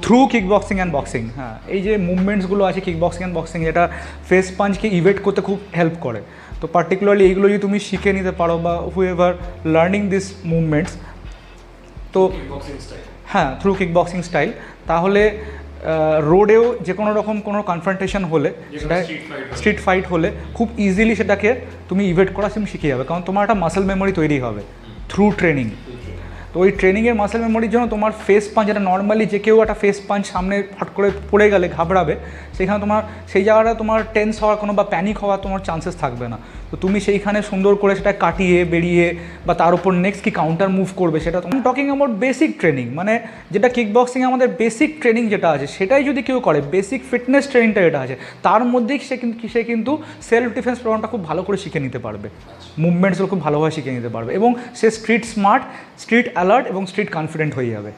Through kick boxing and boxing. হ্যাঁ, এই যে মুভমেন্টসগুলো আছে কিক বক্সিং অ্যান্ড বক্সিং, এটা ফেস পাঞ্চকে ইভেট করতে খুব হেল্প করে। তো পার্টিকুলারলি এইগুলো যদি তুমি শিখে নিতে পারো বা হু এভার লার্নিং দিস মুভমেন্টস, তো হ্যাঁ থ্রু কিক বক্সিং স্টাইল, তাহলে রোডেও যে কোনো রকম কোনো কনফ্রন্টেশন হলে, সেটা স্ট্রিট ফাইট হলে খুব ইজিলি সেটাকে তুমি ইভেট করা তুমি শিখে যাবে, কারণ তোমার একটা মাসেল মেমোরি তৈরি হবে থ্রু ট্রেনিং। তো ওই ট্রেনিংয়ের মাসেল মেমোরির জন্য তোমার ফেস পাঞ্চ, যেটা নর্মালি যে কেউ একটা ফেস পাঞ্চ সামনে ফট করে পড়ে গেলে ঘাবড়াবে, সেখানে তোমার সেই জায়গাটা তোমার টেন্স হওয়ার কোনো বা প্যানিক হওয়ার তোমার চান্সেস থাকবে না। তো তুমি সেইখানে সুন্দর করে সেটা কাটিয়ে বেরিয়ে বা তার উপর নেক্সট কি কাউন্টার মুভ করবে সেটা তোমার টকিং অ্যাবাউট বেসিক ট্রেনিং, মানে যেটা কিক বক্সিংয়ে আমাদের বেসিক ট্রেনিং যেটা আছে সেটাই যদি কেউ করে, বেসিক ফিটনেস ট্রেনিংটা যেটা আছে তার মধ্যেই সে কিন্তু সেলফ ডিফেন্স প্রোগ্রামটা খুব ভালো করে শিখে নিতে পারবে, মুভমেন্টসগুলো খুব ভালোভাবে শিখে নিতে পারবে এবং সে স্ট্রিট স্মার্ট, স্ট্রিট অ্যালার্ট এবং স্ট্রিট কনফিডেন্ট হয়ে যাবে।